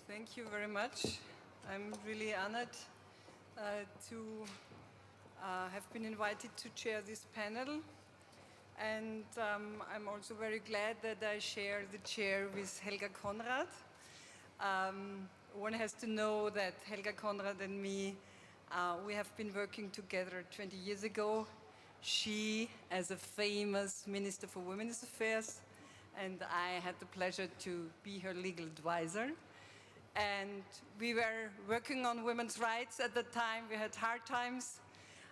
Thank you very much. I'm really honored to have been invited to chair this panel. And I'm also very glad that I share the chair with Helga Konrad. One has to know that Helga Konrad and me, we have been working together 20 years ago. She as a famous Minister for Women's Affairs, and I had the pleasure to be her legal advisor. And we were working on women's rights at the time. We had hard times.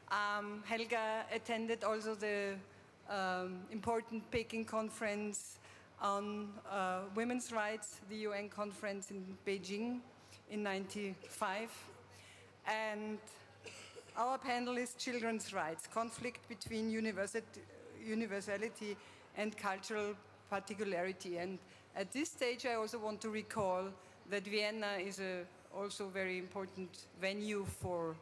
Helga attended also the important Peking conference on women's rights, the UN conference in Beijing in '95. And our panel is children's rights, conflict between universality and cultural particularity. And at this stage, I also want to recall that Vienna is also a very important venue for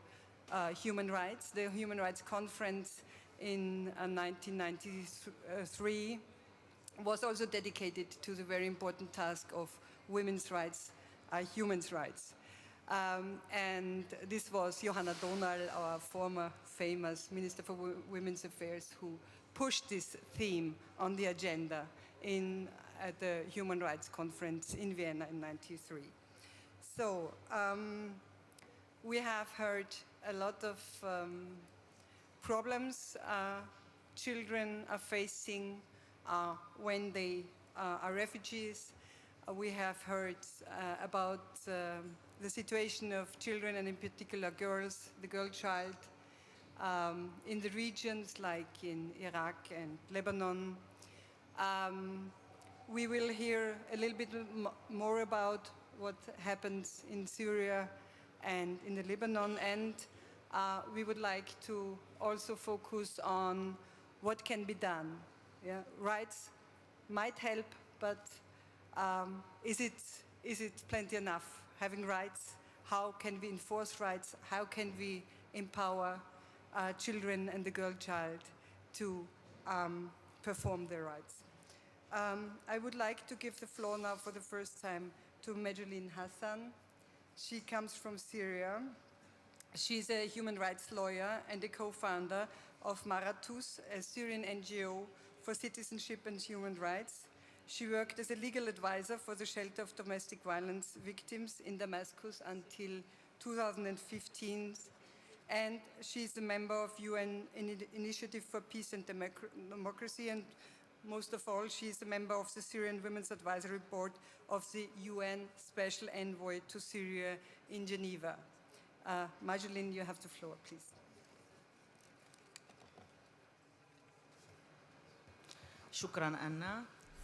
human rights. The Human Rights Conference in 1993 was also dedicated to the very important task of women's rights, human rights. And this was Johanna Donal, our former famous Minister for Women's Affairs, who pushed this theme on the agenda at the Human Rights Conference in Vienna in '93. So we have heard a lot of problems children are facing when they are refugees. We have heard about the situation of children, and in particular girls, the girl child, in the regions like in Iraq and Lebanon. We will hear a little bit more about what happens in Syria and in the Lebanon, and we would like to also focus on what can be done. Yeah? Rights might help, but is it plenty enough? Having rights, how can we enforce rights? How can we empower children and the girl child to perform their rights? I would like to give the floor now for the first time to Majdoleen Hassan. She comes from Syria. She's a human rights lawyer and a co-founder of Maratus, a Syrian NGO for citizenship and human rights. She worked as a legal advisor for the shelter of domestic violence victims in Damascus until 2015. And she's a member of UN Initiative for Peace and Democracy, and most of all, she's a member of the Syrian Women's Advisory Board of the UN Special Envoy to Syria in Geneva. Majdoleen, you have the floor, please.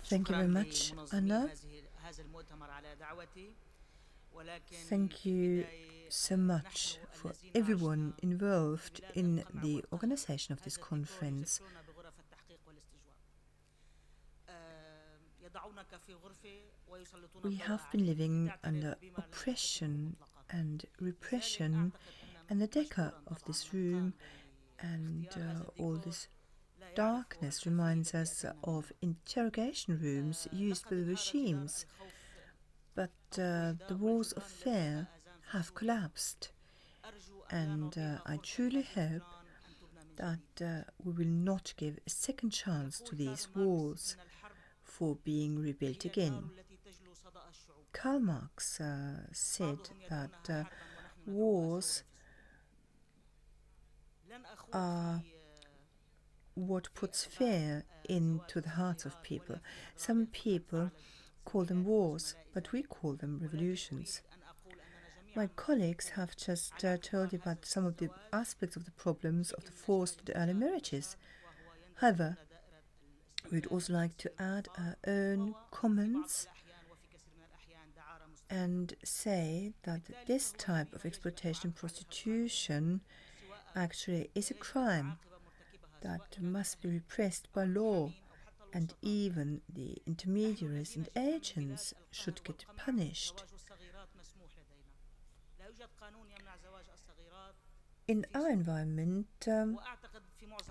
Thank you very much, Anna. Thank you so much for everyone involved in the organization of this conference. We have been living under oppression and repression, and the decor of this room and all this darkness reminds us of interrogation rooms used by the regimes. But the walls of fear have collapsed, and I truly hope that we will not give a second chance to these walls for being rebuilt again. Karl Marx said that wars are what puts fear into the hearts of people. Some people call them wars, but we call them revolutions. My colleagues have just told you about some of the aspects of the problems of the forced early marriages. However, we'd also like to add our own comments and say that this type of exploitation and prostitution actually is a crime that must be repressed by law, and even the intermediaries and agents should get punished. In our environment,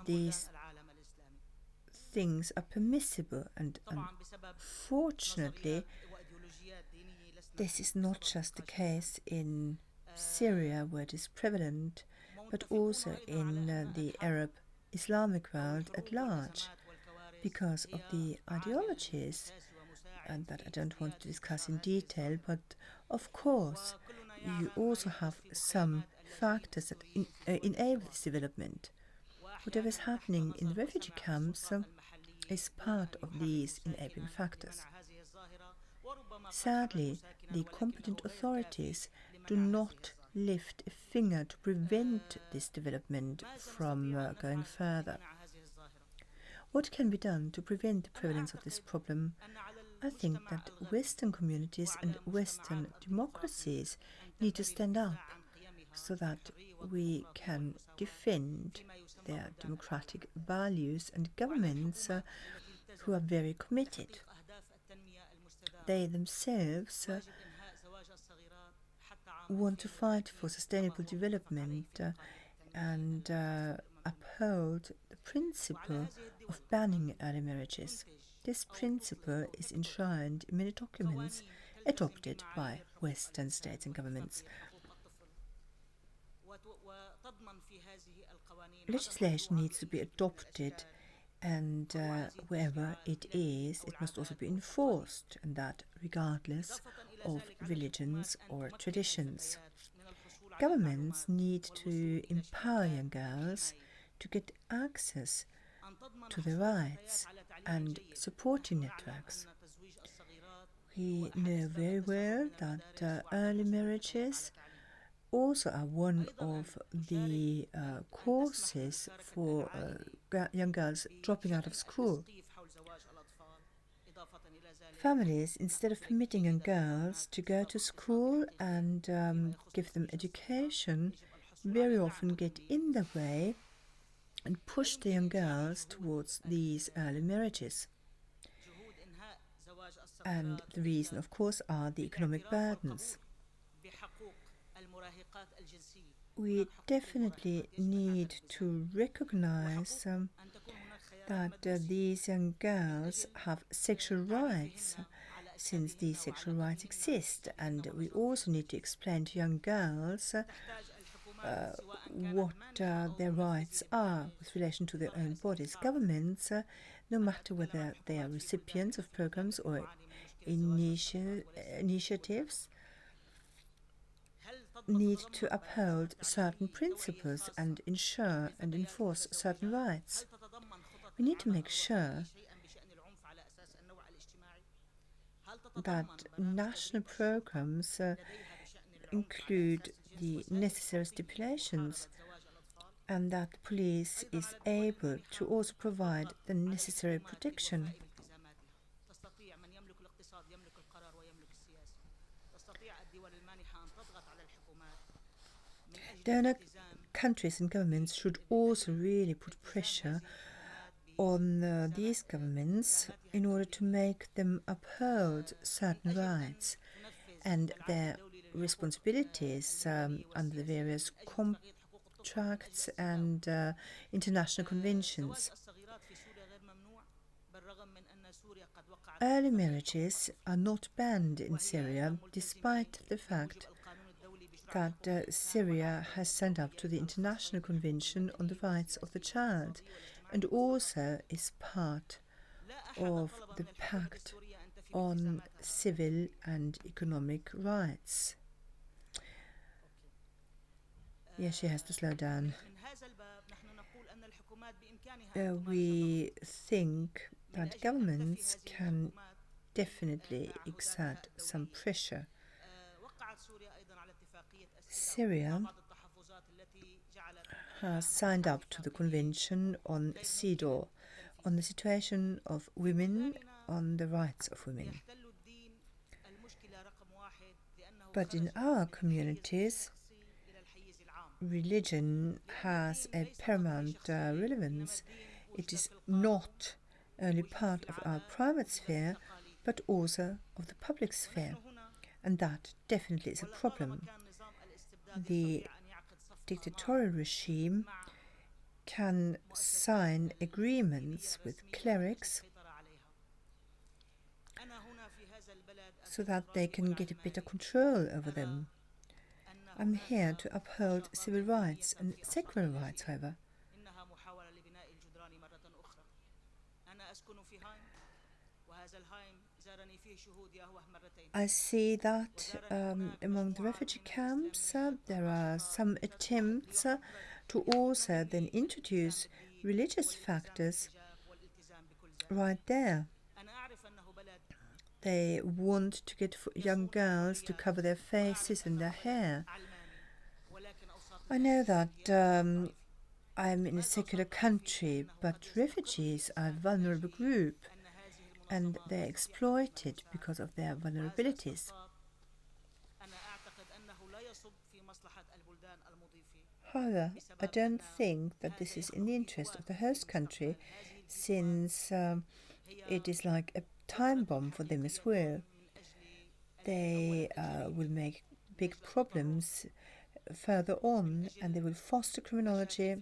these things are permissible, and unfortunately this is not just the case in Syria, where it is prevalent, but also in the Arab Islamic world at large, because of the ideologies, and that I don't want to discuss in detail, but of course you also have some factors that enable this development. Whatever is happening in the refugee camps is part of these enabling factors. Sadly, the competent authorities do not lift a finger to prevent this development from going further. What can be done to prevent the prevalence of this problem? I think that Western communities and Western democracies need to stand up so that we can defend their democratic values, and governments who are very committed. They themselves want to fight for sustainable development and uphold the principle of banning early marriages. This principle is enshrined in many documents adopted by Western states and governments. Legislation needs to be adopted, and wherever it is, it must also be enforced, and that regardless of religions or traditions. Governments need to empower young girls to get access to their rights and supporting networks. We know very well that early marriages also are one of the causes for young girls dropping out of school. Families, instead of permitting young girls to go to school and give them education, very often get in the way and push the young girls towards these early marriages. And the reason, of course, are the economic burdens. We definitely need to recognize that these young girls have sexual rights, since these sexual rights exist, and we also need to explain to young girls what their rights are with relation to their own bodies. Governments, no matter whether they are recipients of programs or initiatives, need to uphold certain principles and ensure and enforce certain rights. We need to make sure that national programs include the necessary stipulations, and that the police is able to also provide the necessary protection. Donor countries and governments should also really put pressure on these governments in order to make them uphold certain rights and their responsibilities under the various contracts and international conventions. Early marriages are not banned in Syria, despite the fact that Syria has signed up to the International Convention on the Rights of the Child and also is part of the Pact on Civil and Economic Rights. Yes, she has to slow down. We think that governments can definitely exert some pressure. Syria has signed up to the Convention on CEDAW, on the situation of women, on the rights of women. But in our communities, religion has a paramount relevance. It is not only part of our private sphere, but also of the public sphere, and that definitely is a problem. The dictatorial regime can sign agreements with clerics so that they can get a better control over them. I'm here to uphold civil rights and secular rights, however. I see that among the refugee camps there are some attempts to also then introduce religious factors right there. They want to get young girls to cover their faces and their hair. I know that I'm in a secular country, but refugees are a vulnerable group and they're exploited because of their vulnerabilities. However, I don't think that this is in the interest of the host country, since it is like a time bomb for them as well. They will make big problems further on, and they will foster criminality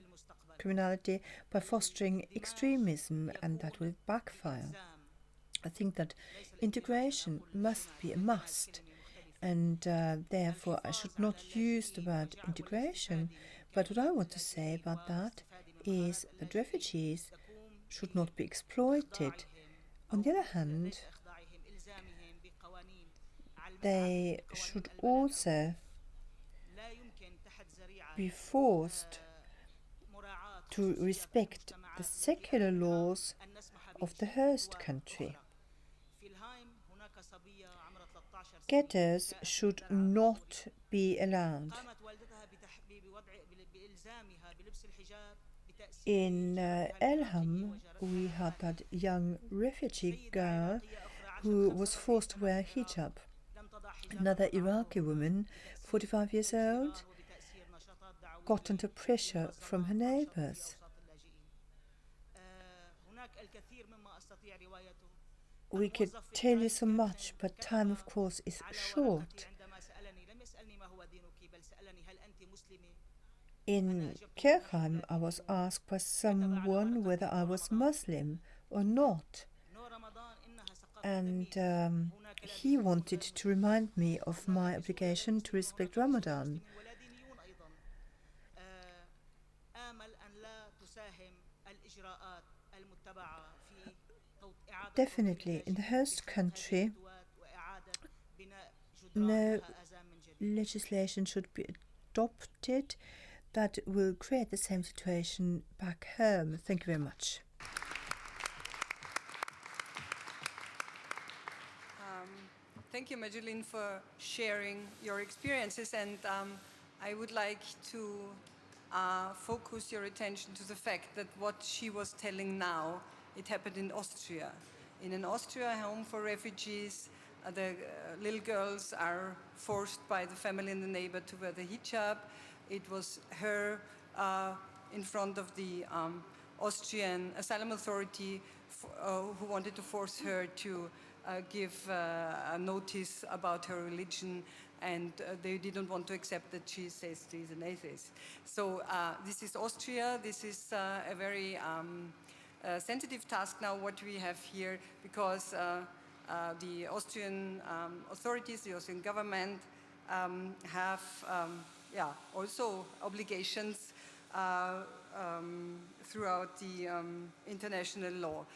by fostering extremism, and that will backfire. I think that integration must be a must, and therefore I should not use the word integration, but what I want to say about that is that refugees should not be exploited. On the other hand, they should also be forced to respect the secular laws of the host country. Ghettos should not be allowed. In Elham, we had that young refugee girl who was forced to wear hijab. Another Iraqi woman, 45 years old, got under pressure from her neighbors. We could tell you so much, but time, of course, is short. In Kirchheim, I was asked by someone whether I was Muslim or not. And he wanted to remind me of my obligation to respect Ramadan. Definitely, in the host country, no legislation should be adopted that will create the same situation back home. Thank you very much. Thank you, Majdoleen, for sharing your experiences, and I would like to focus your attention to the fact that what she was telling now, it happened in Austria. In an Austria home for refugees, the little girls are forced by the family and the neighbor to wear the hijab. It was her in front of the Austrian asylum authority who wanted to force her to give a notice about her religion, and they didn't want to accept that she says she's an atheist. So this is Austria. This is a very sensitive task now, what we have here, because the Austrian authorities, the Austrian government have also obligations throughout the international law.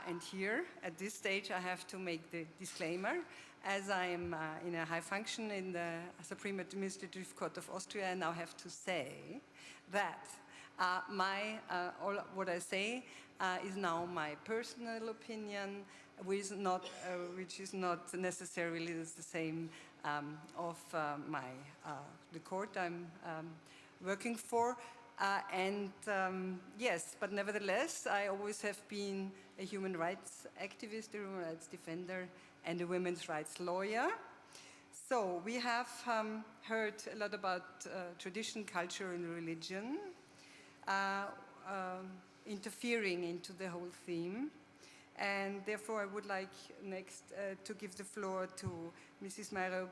And here, at this stage, I have to make the disclaimer. As I am in a high function in the Supreme Administrative Court of Austria, I now have to say that what I say is now my personal opinion, which is not necessarily the same of the court I'm working for. Yes, but nevertheless, I always have been a human rights activist, a human rights defender, and a women's rights lawyer. So we have heard a lot about tradition, culture, and religion interfering into the whole theme. And therefore, I would like next to give the floor to Mrs. Marjo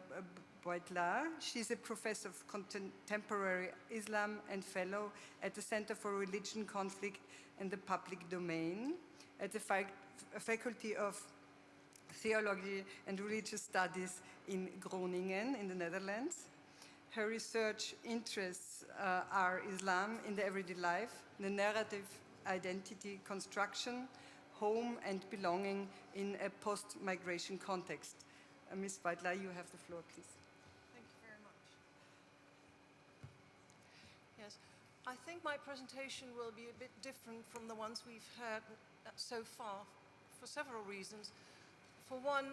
Buitelaar. She's a professor of contemporary Islam and fellow at the Center for Religion, Conflict and the Public Domain at the Faculty of theology and religious studies in Groningen in the Netherlands. Her research interests are Islam in the everyday life, the narrative identity construction, home and belonging in a post-migration context. Ms. Buitelaar, you have the floor, please. Thank you very much. Yes, I think my presentation will be a bit different from the ones we've heard so far for several reasons. For one,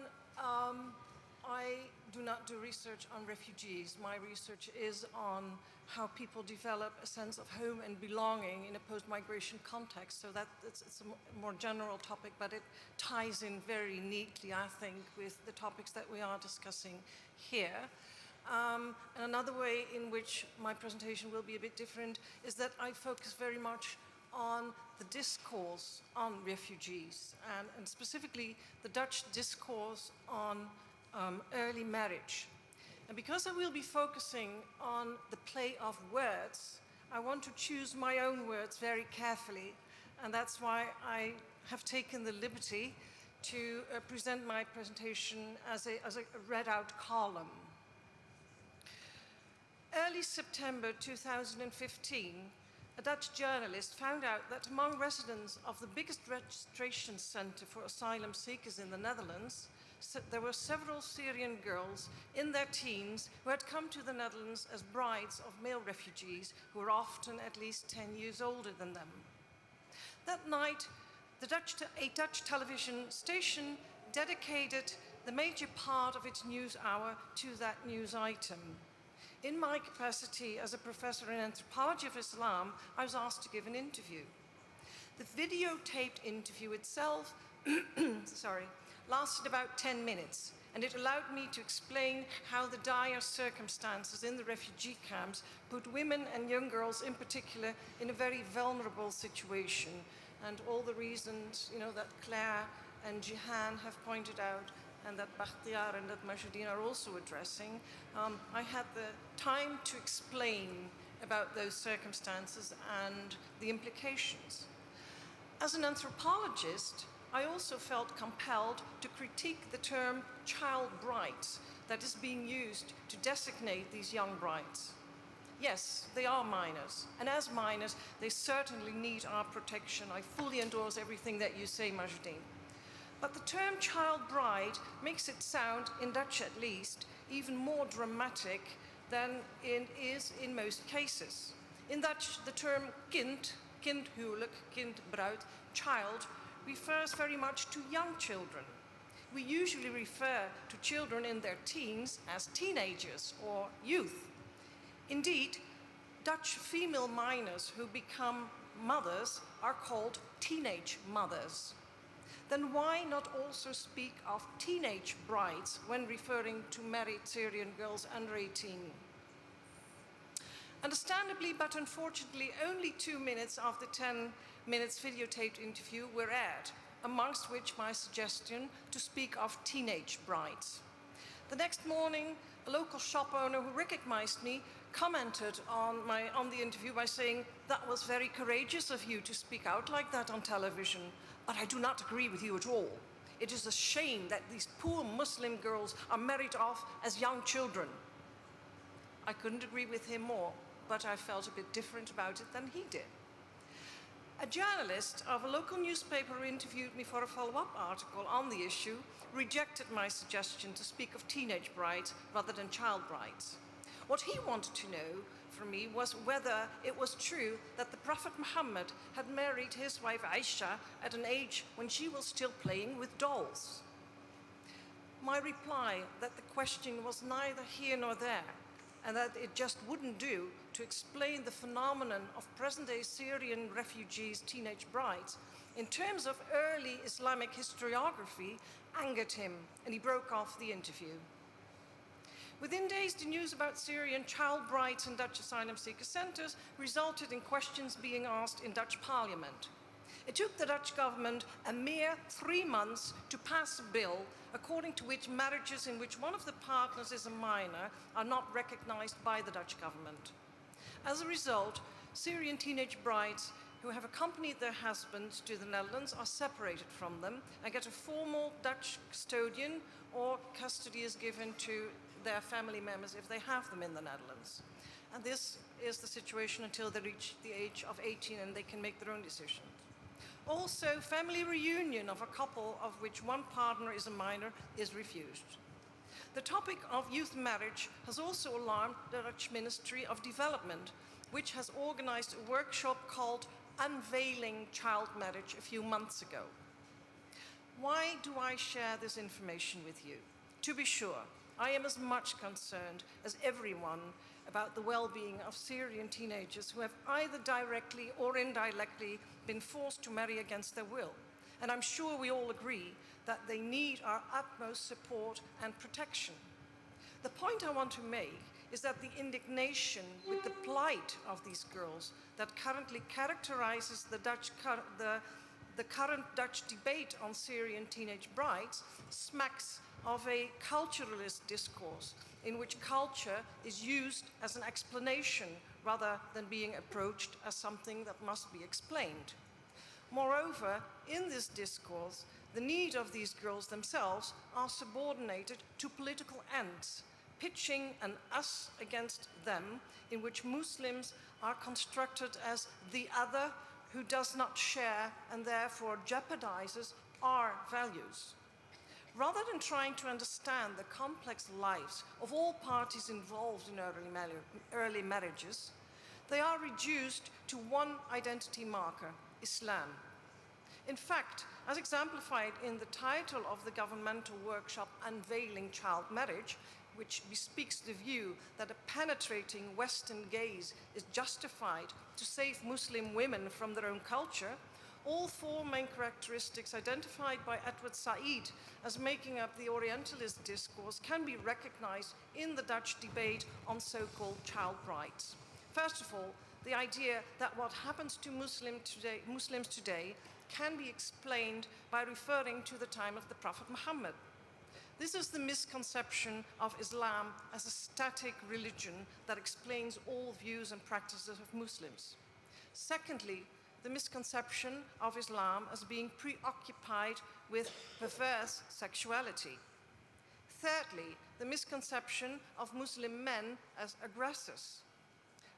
I do not do research on refugees. My research is on how people develop a sense of home and belonging in a post-migration context. So that it's a more general topic, but it ties in very neatly, I think, with the topics that we are discussing here. And another way in which my presentation will be a bit different is that I focus very much on the discourse on refugees, and specifically the Dutch discourse on early marriage. And because I will be focusing on the play of words, I want to choose my own words very carefully, and that's why I have taken the liberty to present my presentation as a read-out column. Early September 2015, a Dutch journalist found out that among residents of the biggest registration center for asylum seekers in the Netherlands, there were several Syrian girls in their teens who had come to the Netherlands as brides of male refugees who were often at least 10 years older than them. That night, a Dutch television station dedicated the major part of its news hour to that news item. In my capacity as a professor in anthropology of Islam, I was asked to give an interview. The videotaped interview itself lasted about 10 minutes, and it allowed me to explain how the dire circumstances in the refugee camps put women and young girls in particular in a very vulnerable situation, and all the reasons, that Claire and Jihan have pointed out, and that Bakhtiar and that Majdoleen are also addressing. I had the time to explain about those circumstances and the implications. As an anthropologist, I also felt compelled to critique the term child brides that is being used to designate these young brides. Yes, they are minors, and as minors, they certainly need our protection. I fully endorse everything that you say, Majdoleen. But the term child bride makes it sound, in Dutch at least, even more dramatic than it is in most cases. In Dutch, the term kind, kindhuwelijk, kindbruid, child, refers very much to young children. We usually refer to children in their teens as teenagers or youth. Indeed, Dutch female minors who become mothers are called teenage mothers. Then why not also speak of teenage brides when referring to married Syrian girls under 18? Understandably, but unfortunately, only 2 minutes of the 10 minutes videotaped interview were aired, amongst which my suggestion to speak of teenage brides. The next morning, a local shop owner who recognized me commented on the interview by saying, "That was very courageous of you to speak out like that on television, but I do not agree with you at all. It is a shame that these poor Muslim girls are married off as young children." I couldn't agree with him more, but I felt a bit different about it than he did. A journalist of a local newspaper who interviewed me for a follow-up article on the issue rejected my suggestion to speak of teenage brides rather than child brides. What he wanted to know from me was whether it was true that the Prophet Muhammad had married his wife Aisha at an age when she was still playing with dolls. My reply that the question was neither here nor there, and that it just wouldn't do to explain the phenomenon of present-day Syrian refugees' teenage brides in terms of early Islamic historiography, angered him, and he broke off the interview. Within days, the news about Syrian child brides in Dutch asylum seeker centers resulted in questions being asked in Dutch parliament. It took the Dutch government a mere 3 months to pass a bill according to which marriages in which one of the partners is a minor are not recognized by the Dutch government. As a result, Syrian teenage brides who have accompanied their husbands to the Netherlands are separated from them and get a formal Dutch custodian, or custody is given to their family members if they have them in the Netherlands. And this is the situation until they reach the age of 18 and they can make their own decisions. Also, family reunion of a couple of which one partner is a minor is refused. The topic of youth marriage has also alarmed the Dutch Ministry of Development, which has organized a workshop called Unveiling Child Marriage a few months ago. Why do I share this information with you? To be sure, I am as much concerned as everyone about the well-being of Syrian teenagers who have either directly or indirectly been forced to marry against their will. And I'm sure we all agree that they need our utmost support and protection. The point I want to make is that the indignation with the plight of these girls that currently characterizes the current Dutch debate on Syrian teenage brides smacks of a culturalist discourse in which culture is used as an explanation rather than being approached as something that must be explained. Moreover, in this discourse, the need of these girls themselves are subordinated to political ends, pitching an us against them, in which Muslims are constructed as the other who does not share and therefore jeopardizes our values. Rather than trying to understand the complex lives of all parties involved in early marriages, they are reduced to one identity marker, Islam. In fact, as exemplified in the title of the governmental workshop Unveiling Child Marriage, which bespeaks the view that a penetrating Western gaze is justified to save Muslim women from their own culture, all four main characteristics identified by Edward Said as making up the Orientalist discourse can be recognized in the Dutch debate on so-called child rights. First of all, the idea that what happens to Muslims today can be explained by referring to the time of the Prophet Muhammad. This is the misconception of Islam as a static religion that explains all views and practices of Muslims. Secondly, the misconception of Islam as being preoccupied with perverse sexuality. Thirdly, the misconception of Muslim men as aggressors.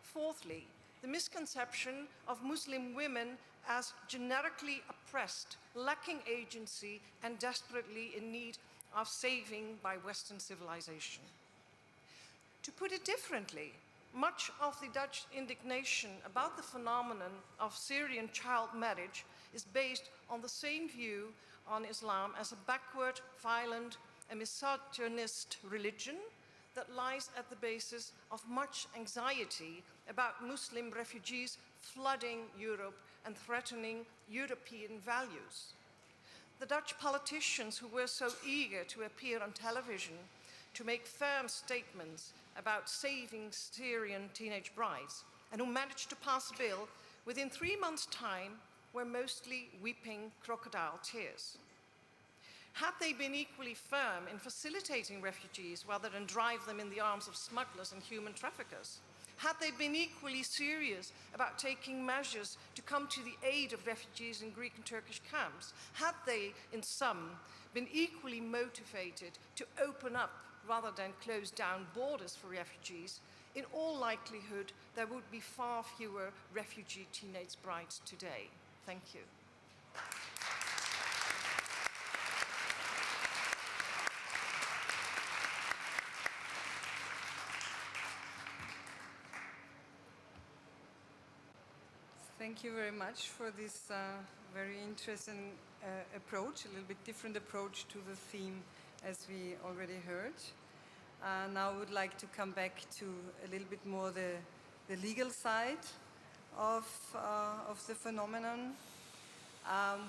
Fourthly, the misconception of Muslim women as generically oppressed, lacking agency, and desperately in need of saving by Western civilization. To put it differently, much of the Dutch indignation about the phenomenon of Syrian child marriage is based on the same view on Islam as a backward, violent, and misogynist religion that lies at the basis of much anxiety about Muslim refugees flooding Europe and threatening European values. The Dutch politicians who were so eager to appear on television to make firm statements about saving Syrian teenage brides, and who managed to pass a bill within 3 months' time, were mostly weeping crocodile tears. Had they been equally firm in facilitating refugees rather than drive them in the arms of smugglers and human traffickers? Had they been equally serious about taking measures to come to the aid of refugees in Greek and Turkish camps? Had they, in sum, been equally motivated to open up rather than close down borders for refugees, in all likelihood, there would be far fewer refugee teenage brides today. Thank you. Thank you very much for this very interesting approach, a little bit different approach to the theme as we already heard. Now I would like to come back to a little bit more the legal side of the phenomenon.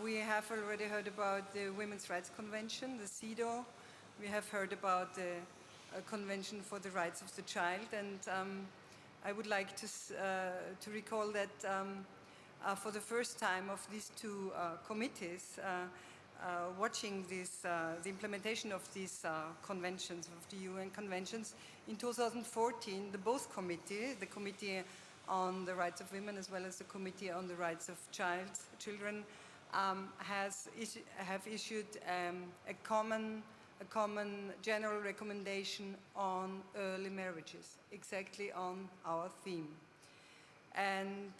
We have already heard about the Women's Rights Convention, the CEDAW. We have heard about the Convention for the Rights of the Child, and I would like to recall that for the first time of these two committees, watching the implementation of these conventions, of the UN conventions, in 2014, the both committee, the Committee on the Rights of Women, as well as the Committee on the Rights of Children, have issued a common general recommendation on early marriages, exactly on our theme. And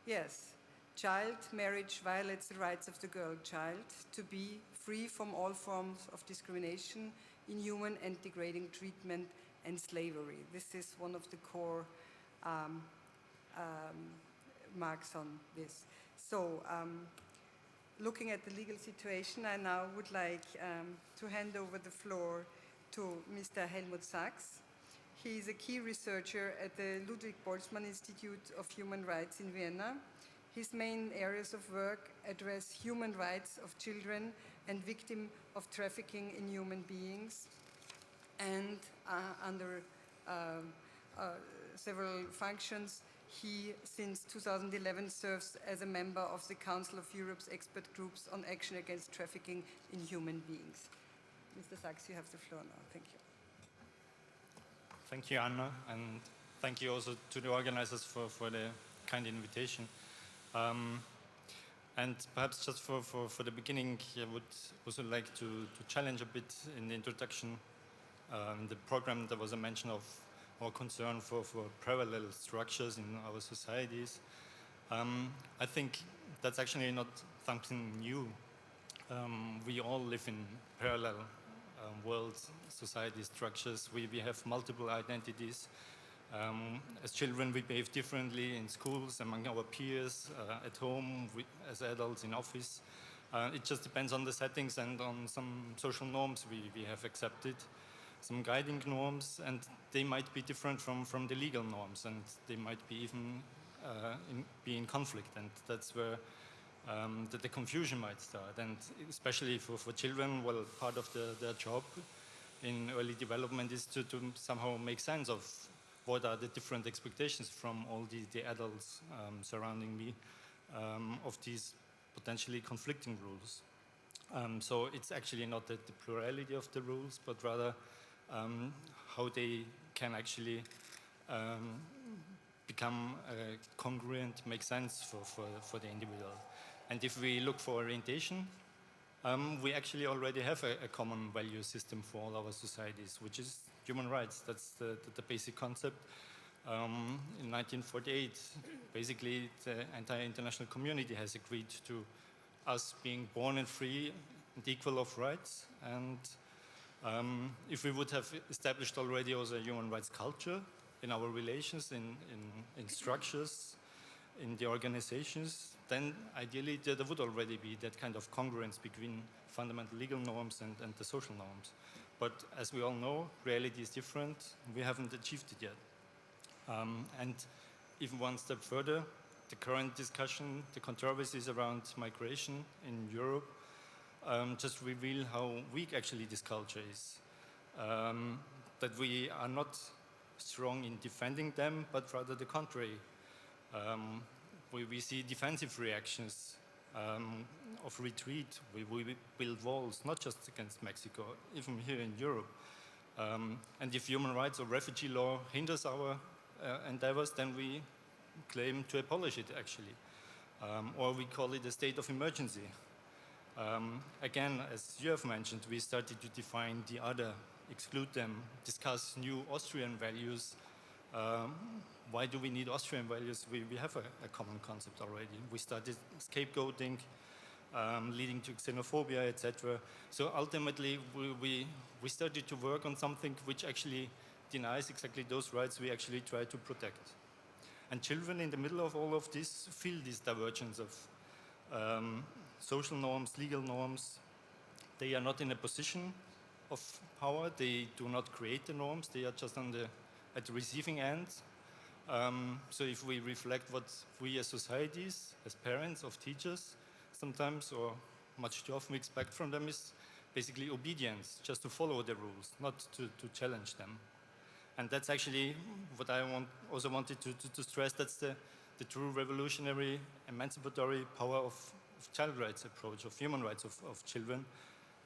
yes, child marriage violates the rights of the girl child to be free from all forms of discrimination, inhuman and degrading treatment, and slavery. This is one of the core marks on this. So, looking at the legal situation, I now would like to hand over the floor to Mr. Helmut Sachs. He is a key researcher at the Ludwig Boltzmann Institute of Human Rights in Vienna. His main areas of work address human rights of children and victims of trafficking in human beings, and under several functions, he, since 2011, serves as a member of the Council of Europe's expert groups on action against trafficking in human beings. Mr. Sachs, you have the floor now. Thank you. Thank you, Anna, and thank you also to the organizers for the kind invitation. And perhaps just for the beginning, I would also like to challenge a bit in the introduction. The program, there was a mention of our concern for parallel structures in our societies. I think that's actually not something new. We all live in parallel worlds, society structures. We have multiple identities. As children, we behave differently in schools, among our peers, at home, as adults in office. It just depends on the settings and on some social norms we have accepted, some guiding norms, and they might be different from the legal norms, and they might be even be in conflict, and that's where the confusion might start. And especially for children, well, part of their job in early development is to somehow make sense of what are the different expectations from all the adults surrounding me of these potentially conflicting rules. So it's actually not the plurality of the rules, but rather how they can actually become congruent, make sense for the individual. And if we look for orientation, we actually already have a common value system for all our societies, which is human rights. That's the basic concept. In 1948, basically the entire international community has agreed to us being born and free and equal of rights. And if we would have established already also a human rights culture in our relations, in structures, in the organizations, then ideally there would already be that kind of congruence between fundamental legal norms and the social norms. But as we all know, reality is different. We haven't achieved it yet. And even one step further, the current discussion, the controversies around migration in Europe just reveal how weak actually this culture is. That we are not strong in defending them, but rather the contrary. We see defensive reactions of retreat. We build walls, not just against Mexico, even here in Europe. And if human rights or refugee law hinders our endeavors, then we claim to abolish it, actually. Or we call it a state of emergency. Again, as you have mentioned, we started to define the other, exclude them, discuss new Austrian values. Why do we need Austrian values? We have a common concept already. We started scapegoating, leading to xenophobia, etc. So ultimately, we started to work on something which actually denies exactly those rights we actually try to protect. And children in the middle of all of this feel this divergence of social norms, legal norms. They are not in a position of power. They do not create the norms. They are just at the receiving end. So if we reflect what we as societies, as parents of teachers, sometimes or much too often expect from them is basically obedience, just to follow the rules, not to challenge them. And that's actually what I also wanted to stress. That's the true revolutionary, emancipatory power of child rights approach, of human rights of children,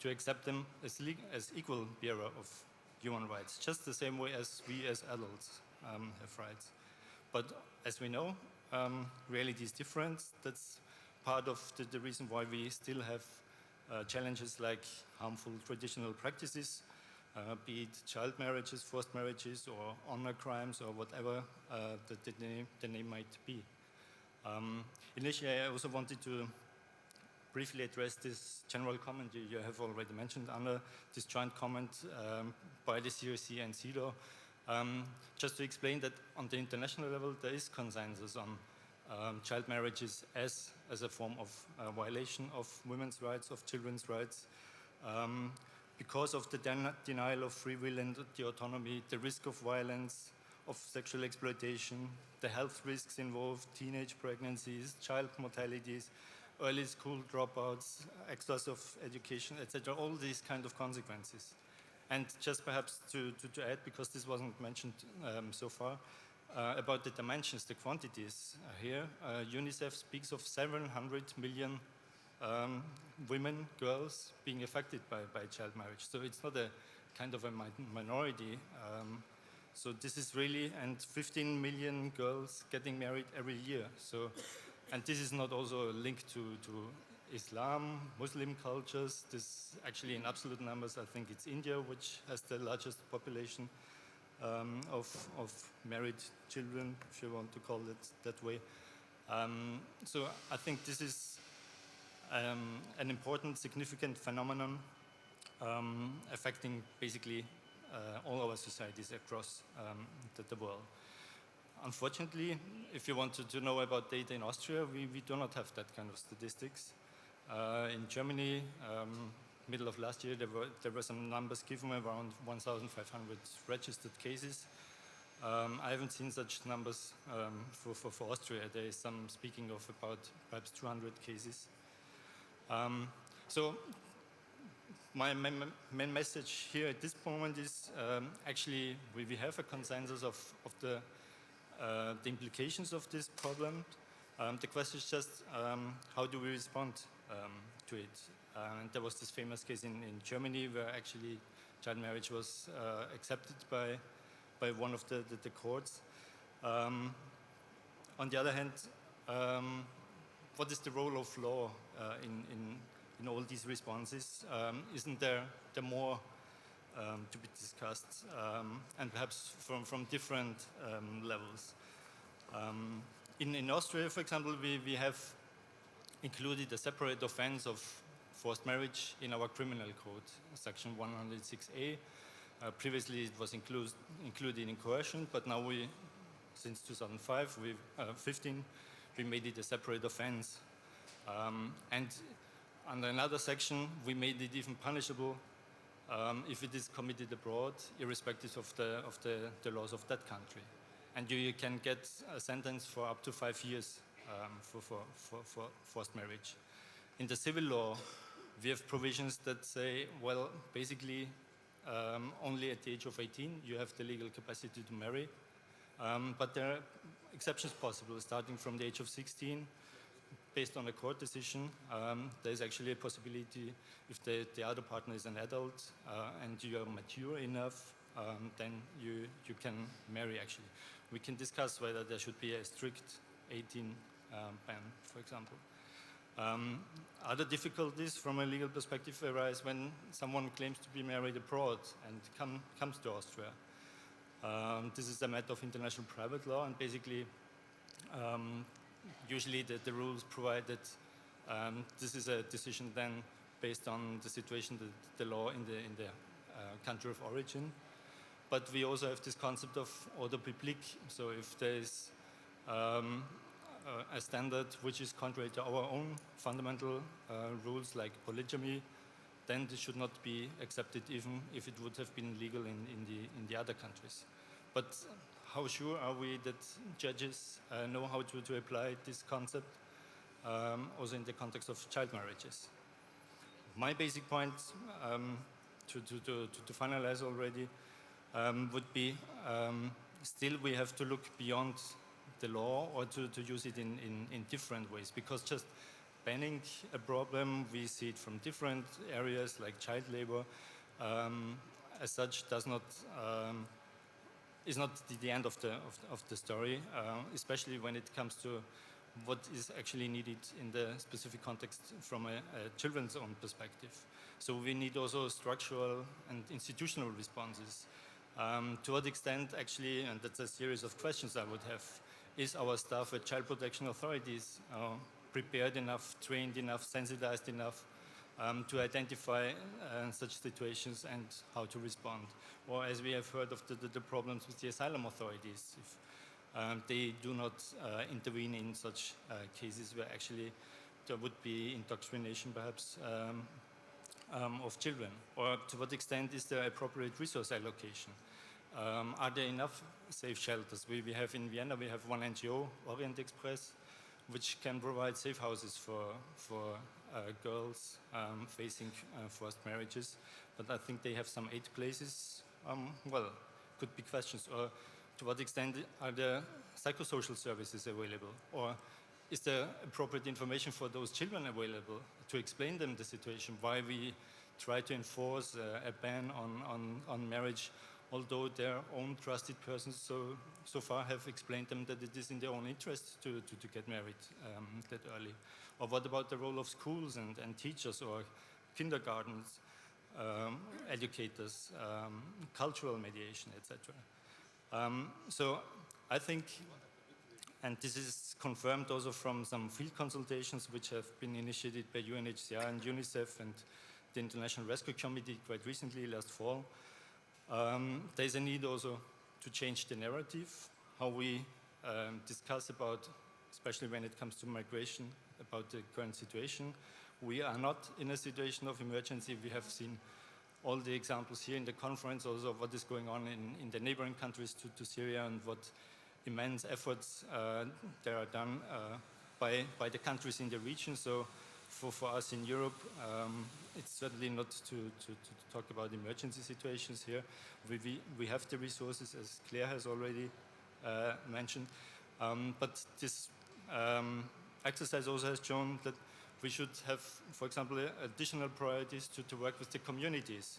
to accept them as equal bearer of human rights, just the same way as we as adults have rights. But as we know, reality is different. That's part of the reason why we still have challenges like harmful traditional practices, be it child marriages, forced marriages, or honor crimes, or whatever the name might be. Initially, I also wanted to briefly address this general comment you have already mentioned under this joint comment by the CRC and CEDAW, just to explain that on the international level there is consensus on child marriages as a form of violation of women's rights, of children's rights, because of the denial of free will and the autonomy, the risk of violence, of sexual exploitation, the health risks involved, teenage pregnancies, child mortalities, early school dropouts, exodus of education, etc., all these kind of consequences. And just perhaps to add, because this wasn't mentioned so far, about the dimensions, the quantities here, UNICEF speaks of 700 million women, girls being affected by child marriage. So it's not a kind of a minority. So this is really, and 15 million girls getting married every year. So, and this is not also linked to Islam, Muslim cultures. This actually in absolute numbers, I think it's India, which has the largest population of married children, if you want to call it that way. So I think this is an important, significant phenomenon affecting basically all our societies across the world. Unfortunately, if you want to know about data in Austria, we do not have that kind of statistics. In Germany, middle of last year, there were some numbers given, around 1,500 registered cases. I haven't seen such numbers for Austria. There is some speaking of about perhaps 200 cases. So my main message here at this moment is actually we have a consensus of the implications of this problem. The question is just how do we respond to it? And there was this famous case in Germany where actually child marriage was accepted by one of the courts. On the other hand, what is the role of law in all these responses? Isn't there more to be discussed, and perhaps from different levels? In Austria, for example, we have included a separate offense of forced marriage in our criminal code, section 106A. Previously it was included in coercion, but now since 2015, we made it a separate offense. And under another section, we made it even punishable if it is committed abroad, irrespective of the laws of that country. And you can get a sentence for up to 5 years for forced marriage. In the civil law, we have provisions that say, well, basically, only at the age of 18, you have the legal capacity to marry. But there are exceptions possible, starting from the age of 16, based on a court decision. There is actually a possibility, if the other partner is an adult and you are mature enough, then you can marry, actually. We can discuss whether there should be a strict 18 ban, for example. Other difficulties from a legal perspective arise when someone claims to be married abroad and comes to Austria. This is a matter of international private law, and basically, usually the rules provide that this is a decision then based on the situation, the law in the country of origin. But we also have this concept of ordre public. So if there is a standard which is contrary to our own fundamental rules, like polygamy, then this should not be accepted, even if it would have been legal in the other countries. But how sure are we that judges know how to apply this concept also in the context of child marriages? My basic point, to finalize already, would be still we have to look beyond the law, or to use it in different ways, because just banning a problem, we see it from different areas like child labor, as such does not is not the end of the story, especially when it comes to what is actually needed in the specific context from a children's own perspective. So we need also structural and institutional responses. To what extent actually, and that's a series of questions I would have, is our staff at child protection authorities prepared enough, trained enough, sensitized enough to identify such situations and how to respond? Or as we have heard of the problems with the asylum authorities, if they do not intervene in such cases where actually there would be indoctrination perhaps of children? Or to what extent is there appropriate resource allocation? Are there enough safe shelters? We have in Vienna, we have one NGO, Orient Express, which can provide safe houses for girls facing forced marriages. But I think they have some 8 places. Well, could be questions. Or to what extent are there psychosocial services available? Or is there appropriate information for those children available to explain them the situation, why we try to enforce a ban on marriage, although their own trusted persons so far have explained them that it is in their own interest to get married that early? Or what about the role of schools and teachers or kindergartens, educators, cultural mediation, etc.? So I think, and this is confirmed also from some field consultations which have been initiated by UNHCR and UNICEF and the International Rescue Committee quite recently, last fall. There's a need also to change the narrative, how we discuss about, especially when it comes to migration, about the current situation. We are not in a situation of emergency. We have seen all the examples here in the conference, also what is going on in the neighboring countries to Syria and what immense efforts there are done by the countries in the region. So for us in Europe, it's certainly not to talk about emergency situations here. We have the resources, as Claire has already mentioned, but this exercise also has shown that we should have, for example, additional priorities to work with the communities,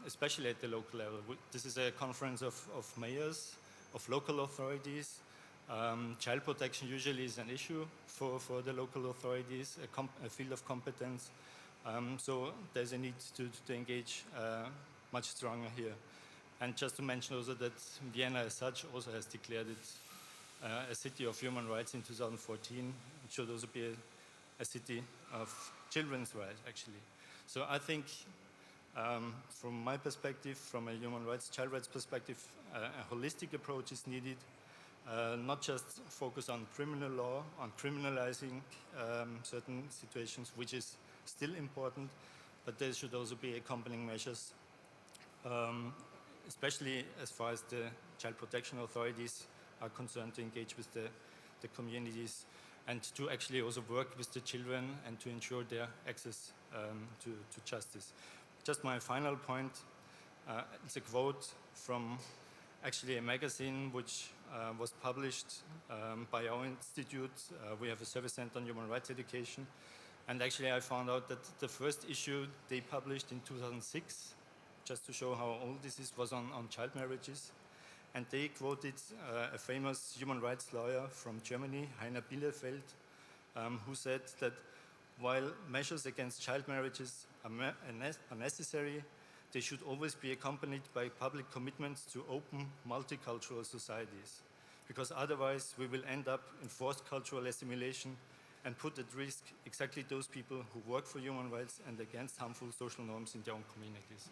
especially at the local level. This is a conference of mayors, of local authorities. Child protection usually is an issue for the local authorities, a field of competence. So there's a need to engage much stronger here. And just to mention also that Vienna as such also has declared it a city of human rights in 2014. It should also be a city of children's rights, actually. So I think from my perspective, from a human rights, child rights perspective, a holistic approach is needed. Not just focus on criminal law, on criminalizing certain situations, which is still important, but there should also be accompanying measures, especially as far as the child protection authorities are concerned, to engage with the communities and to actually also work with the children and to ensure their access to justice. Just my final point, it's a quote from actually a magazine which was published by our institute. We have a service center on human rights education. And actually I found out that the first issue they published in 2006, just to show how old this is, was on child marriages. And they quoted a famous human rights lawyer from Germany, Heiner Bielefeld, who said that while measures against child marriages are necessary, they should always be accompanied by public commitments to open multicultural societies, because otherwise we will end up in forced cultural assimilation and put at risk exactly those people who work for human rights and against harmful social norms in their own communities.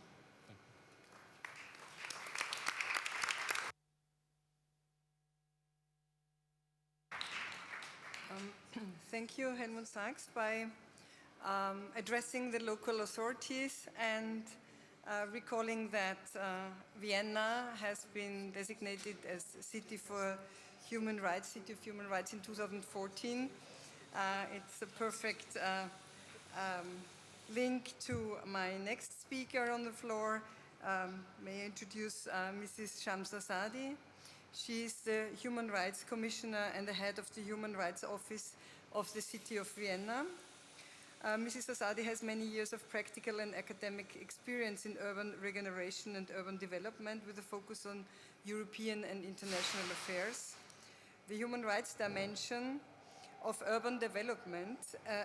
Thank you, Helmut Sachs, by addressing the local authorities and recalling that Vienna has been designated as City for Human Rights, City of Human Rights in 2014. It's a perfect link to my next speaker on the floor. May I introduce Mrs. Shams Asadi. She is the Human Rights Commissioner and the head of the Human Rights Office of the City of Vienna. Mrs. Asadi has many years of practical and academic experience in urban regeneration and urban development with a focus on European and international affairs. The human rights dimension of urban development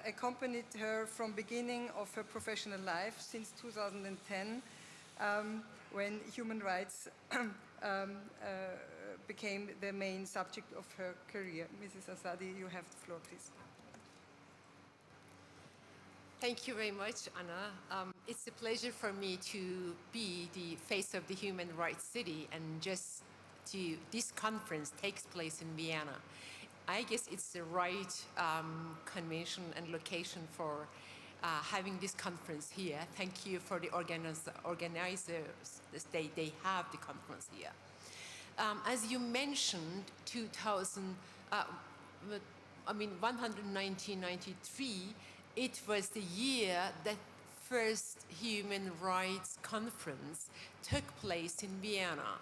accompanied her from beginning of her professional life since 2010, when human rights became the main subject of her career. Mrs. Asadi, you have the floor, please. Thank you very much, Anna. It's a pleasure for me to be the face of the Human Rights City, and this conference takes place in Vienna. I guess it's the right convention and location for having this conference here. Thank you for the organizers. They have the conference here. As you mentioned, 1993, it was the year that first human rights conference took place in Vienna.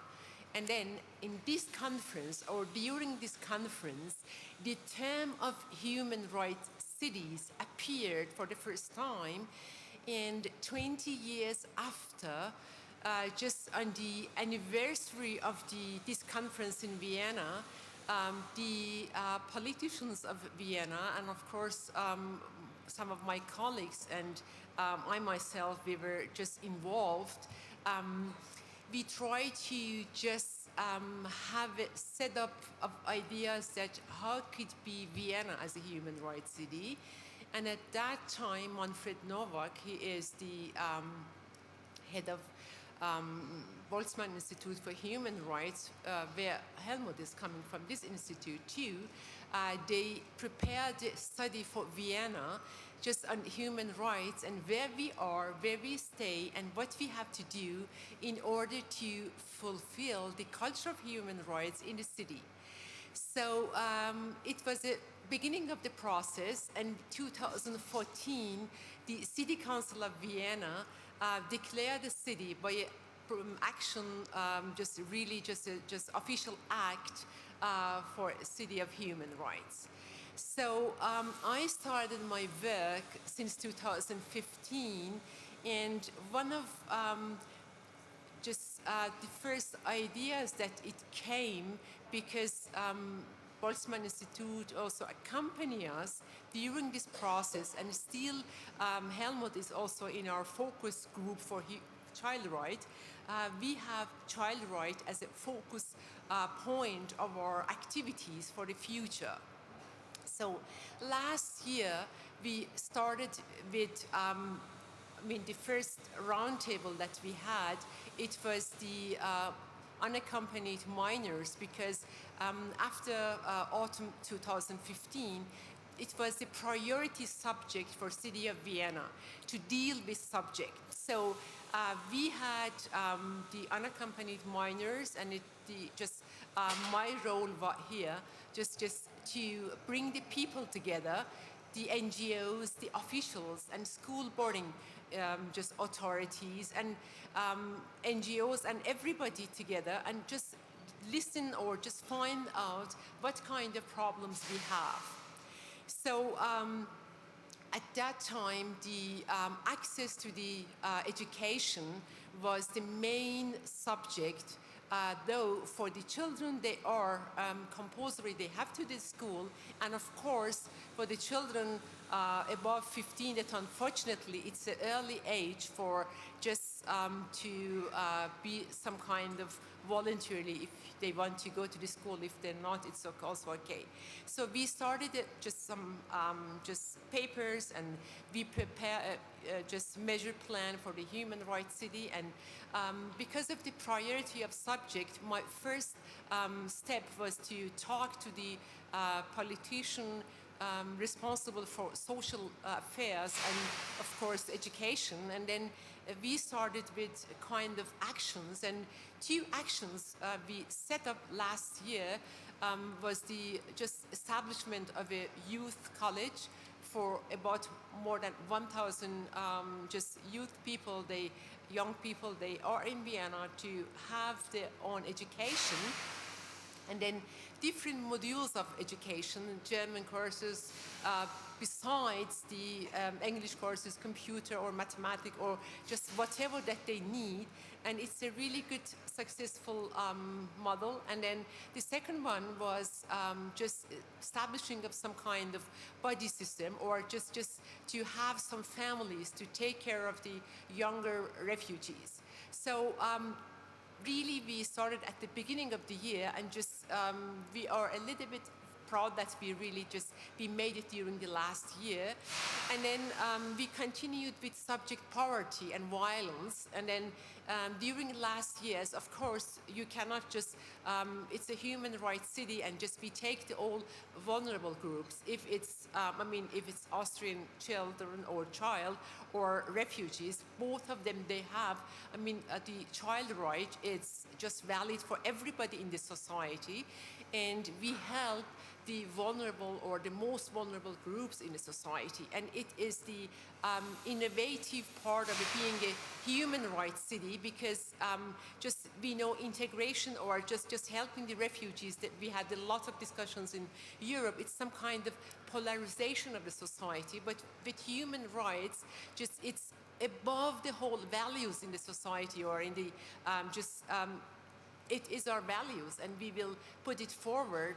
And then in this conference, or during this conference, the term of human rights cities appeared for the first time. And 20 years after, just on the anniversary of this conference in Vienna, the politicians of Vienna, and of course some of my colleagues and I myself, we were just involved. We tried to just have a setup of ideas that how could be Vienna as a human rights city. And at that time, Manfred Nowak, he is the head of Boltzmann Institute for Human Rights, where Helmut is coming from, this institute too. They prepared a study for Vienna just on human rights and where we are, where we stay, and what we have to do in order to fulfill the culture of human rights in the city. So it was the beginning of the process, and 2014, the City Council of Vienna declared the city by action, just official act for a city of human rights. So I started my work since 2015, and one of the first ideas that it came because Boltzmann Institute also accompanied us during this process, and still Helmut is also in our focus group for child rights. We have child rights as a focus point of our activities for the future. So last year we started with the first roundtable that we had. It was the unaccompanied minors, because after autumn 2015, it was the priority subject for City of Vienna to deal with subject. So we had the unaccompanied minors, and my role here just to bring the people together, the NGOs, the officials, and school boarding authorities, and NGOs, and everybody together, and just listen or just find out what kind of problems we have. So at that time, the access to the education was the main subject. Though for the children, they are compulsory, they have to do school, and of course for the children above 15, that unfortunately it's an early age for just to be some kind of voluntarily if they want to go to the school. If they're not, it's also okay. So we started some papers, and we prepare just measure plan for the human rights city. And because of the priority of subject, my first step was to talk to the politician responsible for social affairs and, of course, education. And then we started with kind of actions, and 2 actions we set up last year was the establishment of a youth college for about more than 1,000 youth people, young people, they are in Vienna, to have their own education. And then different modules of education, German courses, besides the English courses, computer or mathematics or just whatever that they need. And it's a really good, successful model. And then the second one was just establishing of some kind of buddy system, or just to have some families to take care of the younger refugees. So really we started at the beginning of the year, and just we are a little bit proud that we made it during the last year. And then we continued with subject poverty and violence. And then during last years, of course, you cannot just, it's a human rights city, and just we take the all vulnerable groups. If it's, if it's Austrian children or child or refugees, both of them, they have, the child right is just valid for everybody in the society. And we help the vulnerable or the most vulnerable groups in the society. And it is the innovative part of it being a human rights city, because just we know integration or just helping the refugees, that we had a lot of discussions in Europe. It's some kind of polarization of the society, but with human rights, just it's above the whole values in the society, or in the it is our values, and we will put it forward.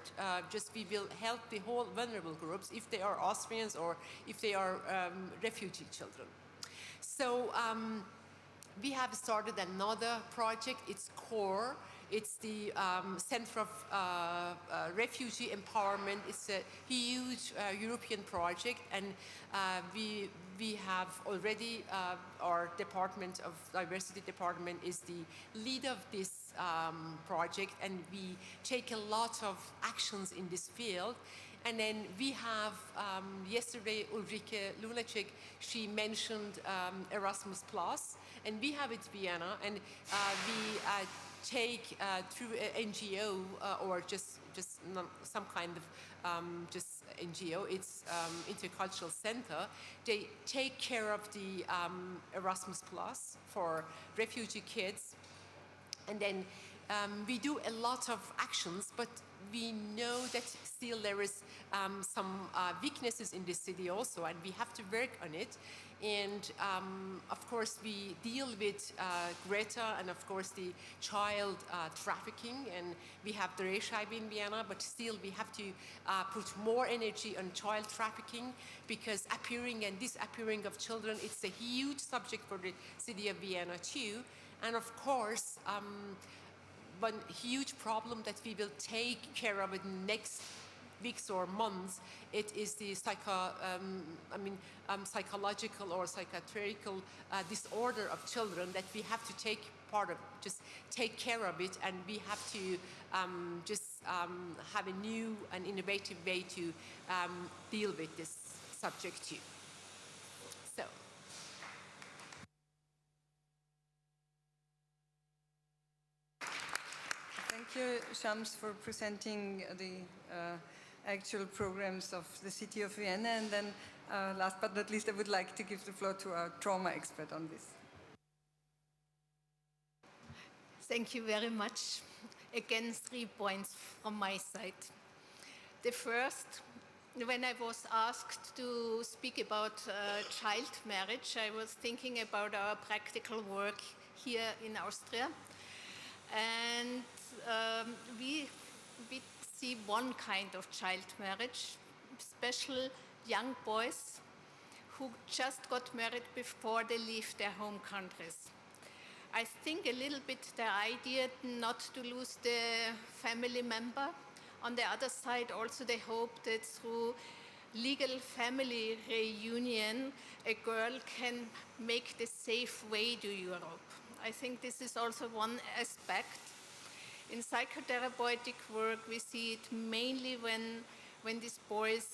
We will help the whole vulnerable groups, if they are Austrians or if they are refugee children. So we have started another project. It's CORE. It's the Center of Refugee Empowerment. It's a huge European project, and we have already, our Department of Diversity Department is the lead of this project, and we take a lot of actions in this field. And then we have, yesterday, Ulrike Lunacek, she mentioned Erasmus+, and we have it in Vienna, and we take through an NGO or just some kind of just NGO, it's Intercultural Center. They take care of the Erasmus+ for refugee kids. And then we do a lot of actions, but we know that still there is some weaknesses in this city also, and we have to work on it. And of course, we deal with Greta and of course the child trafficking, and we have the Rescheibe in Vienna, but still we have to put more energy on child trafficking, because appearing and disappearing of children, it's a huge subject for the city of Vienna too. And of course, one huge problem that we will take care of in the next weeks or months, it is the psychological or psychiatrical disorder of children, that we have to take part of, just take care of it, and we have to have a new and innovative way to deal with this subject too. So. Thank you, Shams, for presenting the actual programs of the city of Vienna. And then, last but not least, I would like to give the floor to our trauma expert on this. Thank you very much. Again, 3 points from my side. The first, when I was asked to speak about child marriage, I was thinking about our practical work here in Austria. And we see one kind of child marriage, special young boys who just got married before they leave their home countries. I think a little bit the idea not to lose the family member. On the other side, also they hope that through legal family reunion, a girl can make the safe way to Europe. I think this is also one aspect. In psychotherapeutic work, we see it mainly when these boys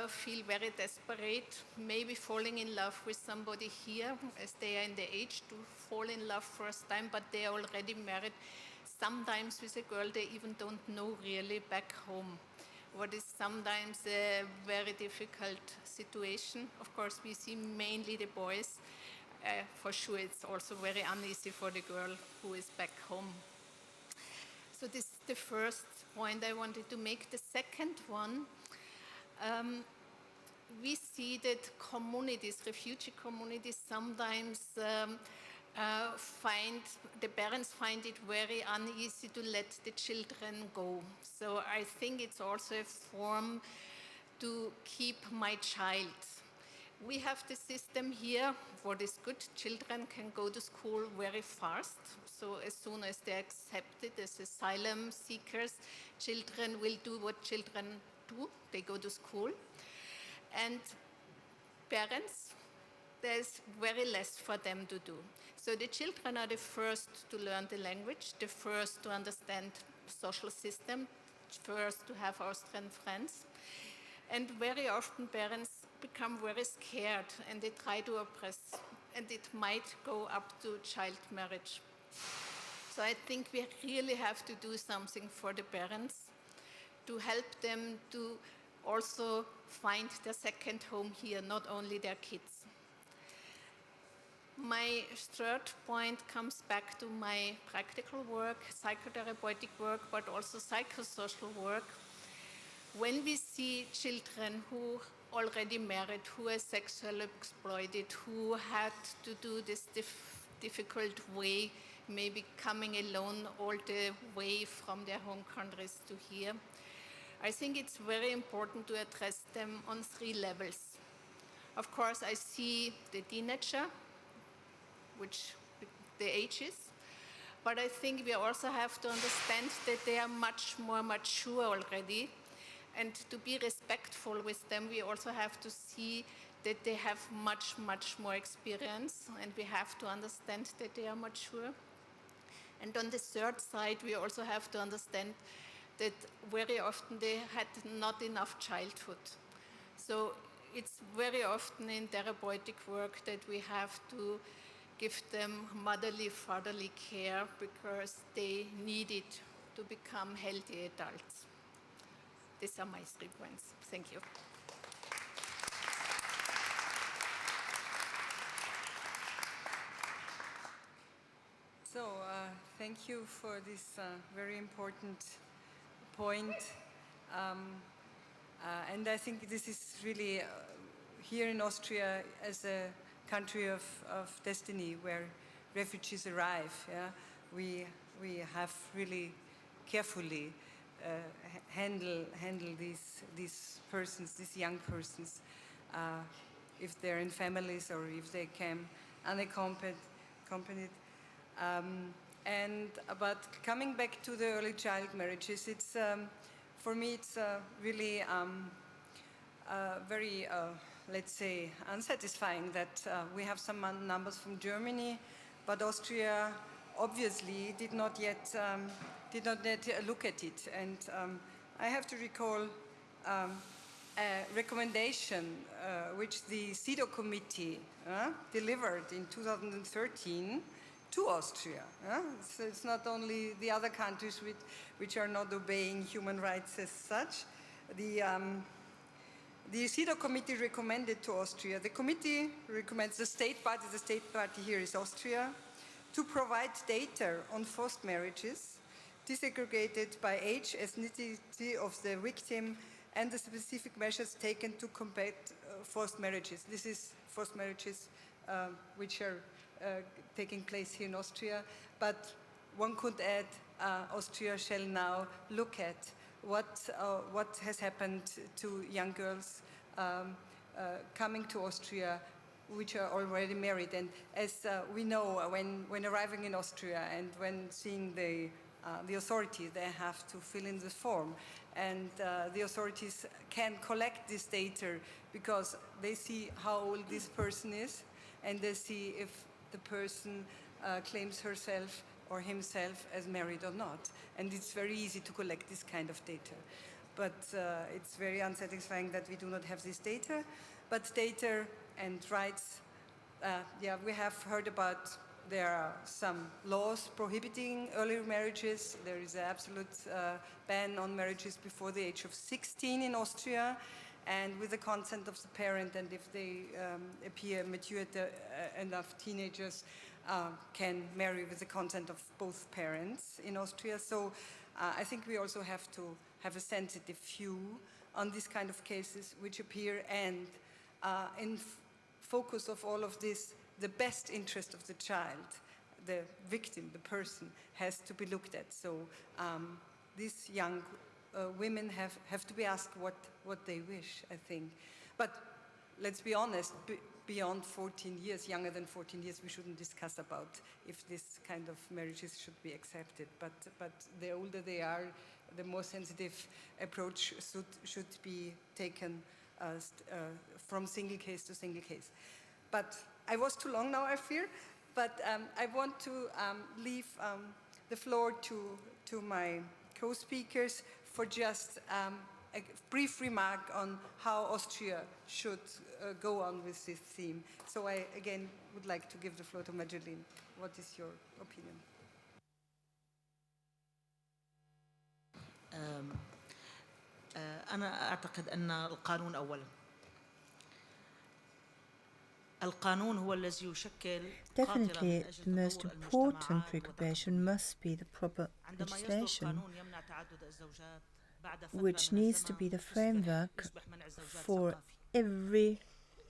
feel very desperate, maybe falling in love with somebody here, as they are in the age to fall in love first time, but they are already married, sometimes with a girl they even don't know really back home. What is sometimes a very difficult situation. Of course, we see mainly the boys. For sure, it's also very uneasy for the girl who is back home. So this is the first point I wanted to make. The second one, we see that communities, refugee communities, sometimes the parents find it very uneasy to let the children go. So I think it's also a form to keep my child. We have the system here, what is good, children can go to school very fast. So as soon as they're accepted as asylum seekers, children will do what children do, they go to school. And parents, there's very less for them to do. So the children are the first to learn the language, the first to understand social system, first to have Austrian friends. And very often parents become very scared and they try to oppress, and it might go up to child marriage. So I think we really have to do something for the parents to help them to also find their second home here, not only their kids. My third point comes back to my practical work, psychotherapeutic work, but also psychosocial work. When we see children who already married, who are sexually exploited, who had to do this difficult way, maybe coming alone all the way from their home countries to here, I think it's very important to address them on 3 levels. Of course, I see the teenager, which the age is, but I think we also have to understand that they are much more mature already, and to be respectful with them, we also have to see that they have much, much more experience, and we have to understand that they are mature. And on the third side, we also have to understand that very often they had not enough childhood. So it's very often in therapeutic work that we have to give them motherly, fatherly care because they need it to become healthy adults. These are my 3 points. Thank you. So thank you for this very important point. And I think this is really here in Austria as a country of destiny where refugees arrive. Yeah? We have really carefully handle these persons, these young persons, if they're in families or if they came unaccompanied. But coming back to the early child marriages, it's for me it's really very let's say unsatisfying that we have some numbers from Germany, but Austria obviously did not yet look at it. And I have to recall a recommendation which the CEDAW committee delivered in 2013 to Austria. So it's not only the other countries which are not obeying human rights as such. The CEDAW committee recommended to Austria, the committee recommends the state party here is Austria, to provide data on forced marriages, disaggregated by age, ethnicity of the victim, and the specific measures taken to combat forced marriages. This is forced marriages which are taking place here in Austria, but one could add Austria shall now look at what has happened to young girls coming to Austria which are already married. And as we know, when arriving in Austria and when seeing the authorities, they have to fill in the form. And the authorities can collect this data because they see how old this person is, and they see if the person claims herself or himself as married or not. And it's very easy to collect this kind of data. But it's very unsatisfying that we do not have this data. But data and rights, yeah, we have heard about there are some laws prohibiting early marriages. There is an absolute ban on marriages before the age of 16 in Austria, and with the consent of the parent, and if they appear mature enough, teenagers can marry with the consent of both parents in Austria. So I think we also have to have a sensitive view on these kind of cases which appear, and in focus of all of this, the best interest of the child, the victim, the person, has to be looked at. So these young women have to be asked what they wish, I think. But let's be honest, beyond 14 years, younger than 14 years, we shouldn't discuss about if this kind of marriages should be accepted. But the older they are, the more sensitive approach should be taken from single case to single case. But I was too long now, I fear. But I want to leave the floor to my co-speakers for just a brief remark on how Austria should go on with this theme. So I, again, would like to give the floor to Majdoleen. What is your opinion? أنا أعتقد أن القانون أولاً. القانون هو الذي يشكل Definitely, the most important preoccupation must be the proper legislation, which needs to be the framework for every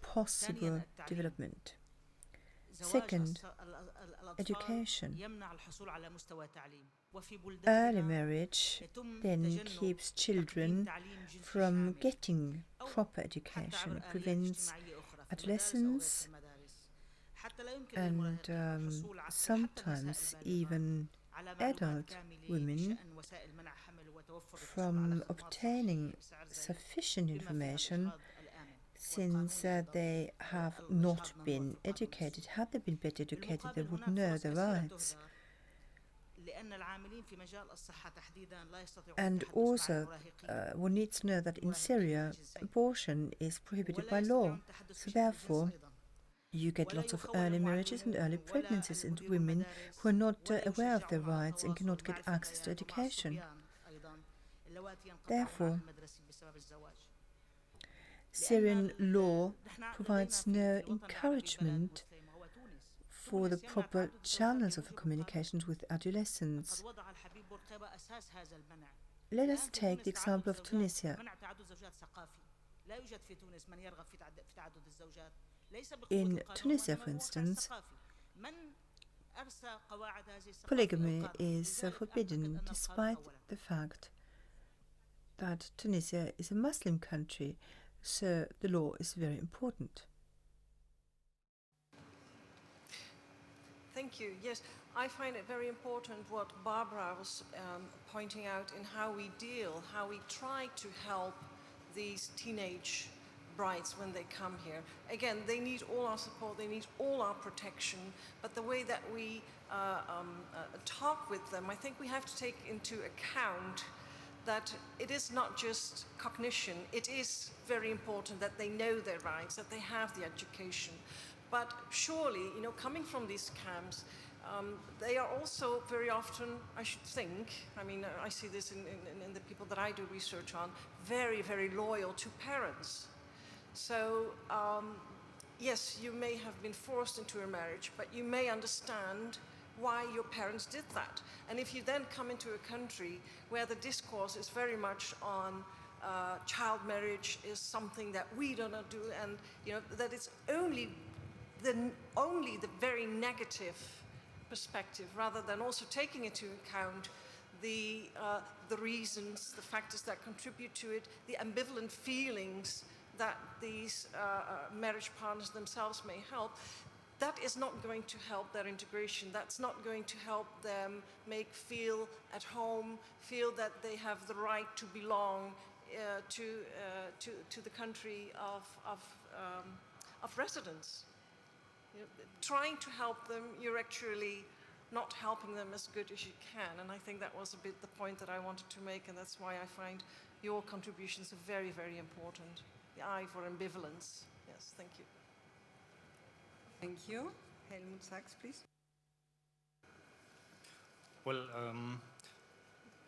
possible development. Second, education. Early marriage then keeps children from getting proper education, prevents adolescence, and sometimes even adult women from obtaining sufficient information, since they have not been educated. Had they been better educated, they would know their rights. And also, one needs to know that in Syria, abortion is prohibited by law. So therefore, you get lots of early marriages and early pregnancies, and women who are not aware of their rights and cannot get access to education. Therefore, Syrian law provides no encouragement for the proper channels of communications with adolescents. Let us take the example of Tunisia. In Tunisia, for instance, polygamy is forbidden, despite the fact that Tunisia is a Muslim country, so the law is very important. Thank you. Yes, I find it very important what Barbara was pointing out in how we deal, how we try to help these teenage brides when they come here. Again, they need all our support, they need all our protection, but the way that we talk with them, I think we have to take into account that it is not just cognition, it is very important that they know their rights, that they have the education. But surely, you know, coming from these camps, they are also very often, I should think, I mean, I see this in the people that I do research on, very, very loyal to parents. So, yes, you may have been forced into a marriage, but you may understand why your parents did that. And if you then come into a country where the discourse is very much on child marriage is something that we do not do, and you know that it's only the very negative perspective, rather than also taking into account the reasons, the factors that contribute to it, the ambivalent feelings that these marriage partners themselves may help. That is not going to help their integration. That's not going to help them feel at home, feel that they have the right to belong to the country of residence. You know, trying to help them, you're actually not helping them as good as you can. And I think that was a bit the point that I wanted to make, and that's why I find your contributions are very, very important. The eye for ambivalence. Yes, thank you. Thank you. Helmut Sachs, please. Well,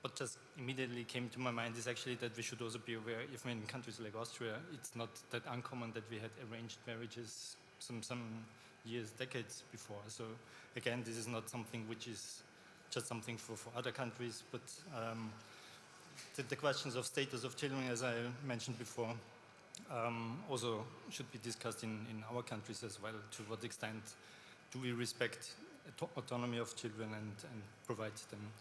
what just immediately came to my mind is actually that we should also be aware, even in countries like Austria, it's not that uncommon that we had arranged marriages some years, decades before. So again, this is not something which is just something for other countries, but the questions of status of children, as I mentioned before, also should be discussed in our countries as well. To what extent do we respect autonomy of children and provide them,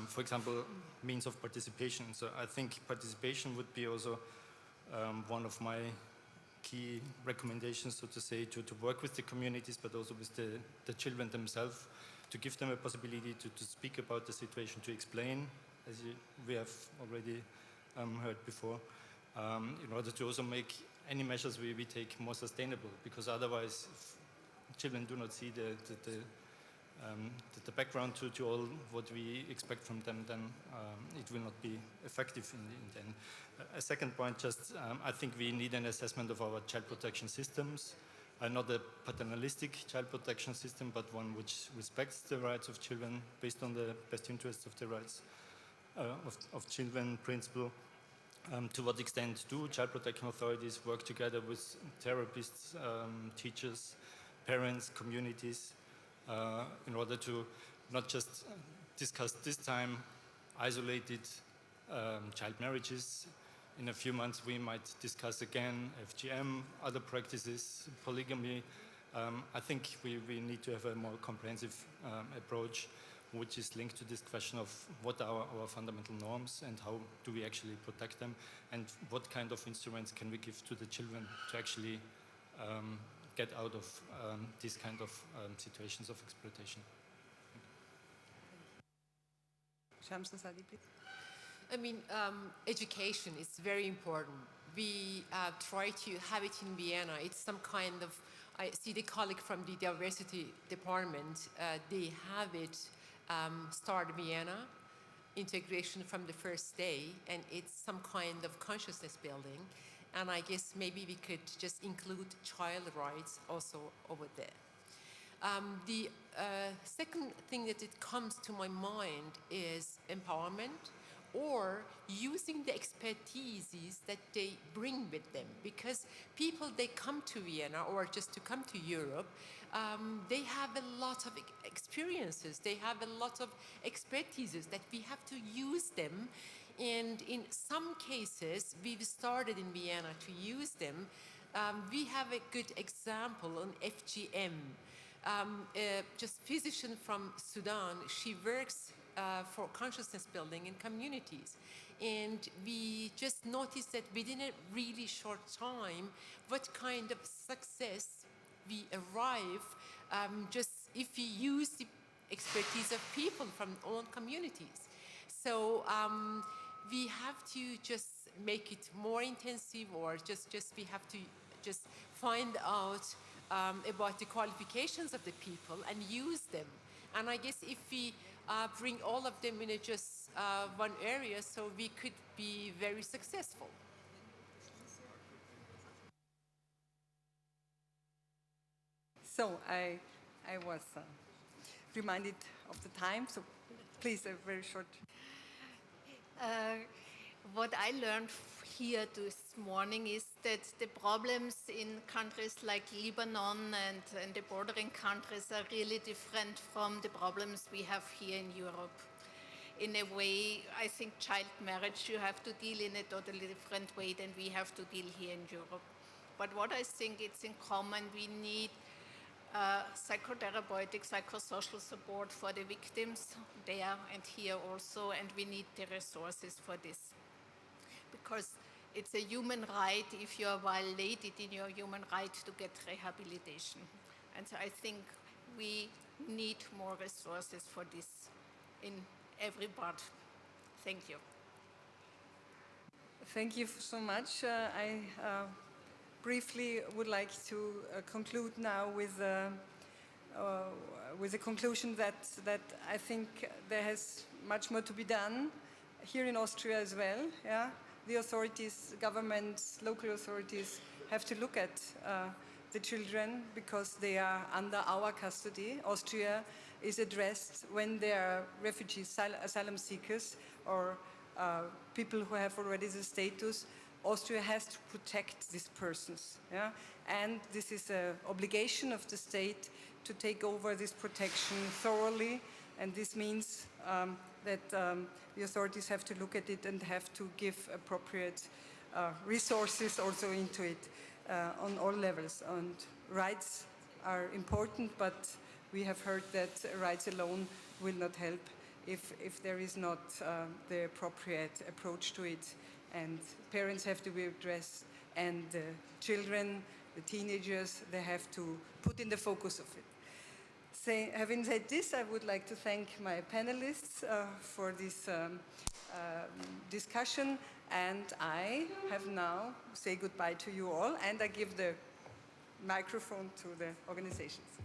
for example, means of participation? So I think participation would be also one of my key recommendations, so to say, to work with the communities, but also with the children themselves, to give them a possibility to speak about the situation, to explain, as we have already heard before, in order to also make any measures we take more sustainable, because otherwise, if children do not see the background to all what we expect from them, then it will not be effective in the end. A second point, just I think we need an assessment of our child protection systems, not a paternalistic child protection system, but one which respects the rights of children based on the best interests of the rights of children principle. To what extent do child protection authorities work together with therapists, teachers, parents, communities, in order to not just discuss this time isolated child marriages. In a few months we might discuss again FGM, other practices, polygamy. I think we need to have a more comprehensive approach, which is linked to this question of what are our fundamental norms and how do we actually protect them, and what kind of instruments can we give to the children to actually get out of these kind of situations of exploitation. Asadi, please. I mean, education is very important. We try to have it in Vienna. It's some kind of, I see the colleague from the diversity department, they have it start Vienna, integration from the first day, and it's some kind of consciousness building. And I guess maybe we could just include child rights also over there. The second thing that it comes to my mind is empowerment, or using the expertises that they bring with them. Because people, they come to Vienna or just to come to Europe, they have a lot of experiences, they have a lot of expertises that we have to use them. And in some cases, we've started in Vienna to use them. We have a good example on FGM. Just physician from Sudan, she works for consciousness building in communities. And we just noticed that within a really short time, what kind of success we arrive just if we use the expertise of people from own communities. So we have to just make it more intensive, or just we have to just find out about the qualifications of the people and use them. And I guess if we bring all of them in just one area, so we could be very successful. So I was reminded of the time, so please, a very short. What I learned here this morning is that the problems in countries like Lebanon and the bordering countries are really different from the problems we have here in Europe. In a way, I think child marriage you have to deal in a totally different way than we have to deal here in Europe. But what I think it's in common, we need psychotherapeutic, psychosocial support for the victims there and here also, and we need the resources for this. Because it's a human right if you are violated in your human right to get rehabilitation. And so I think we need more resources for this in every part. Thank you. Thank you so much. I briefly would like to conclude now with a conclusion that I think there has much more to be done here in Austria as well. Yeah? The authorities, governments, local authorities have to look at the children because they are under our custody. Austria is addressed when they are refugees, asylum seekers, or people who have already the status. Austria has to protect these persons, yeah? And this is an obligation of the state to take over this protection thoroughly, and this means that the authorities have to look at it and have to give appropriate resources also into it on all levels. And rights are important, but we have heard that rights alone will not help if there is not the appropriate approach to it. And parents have to be addressed, and the children, the teenagers, they have to put in the focus of it. Having said this, I would like to thank my panelists for this discussion, and I have now say goodbye to you all, and I give the microphone to the organizations.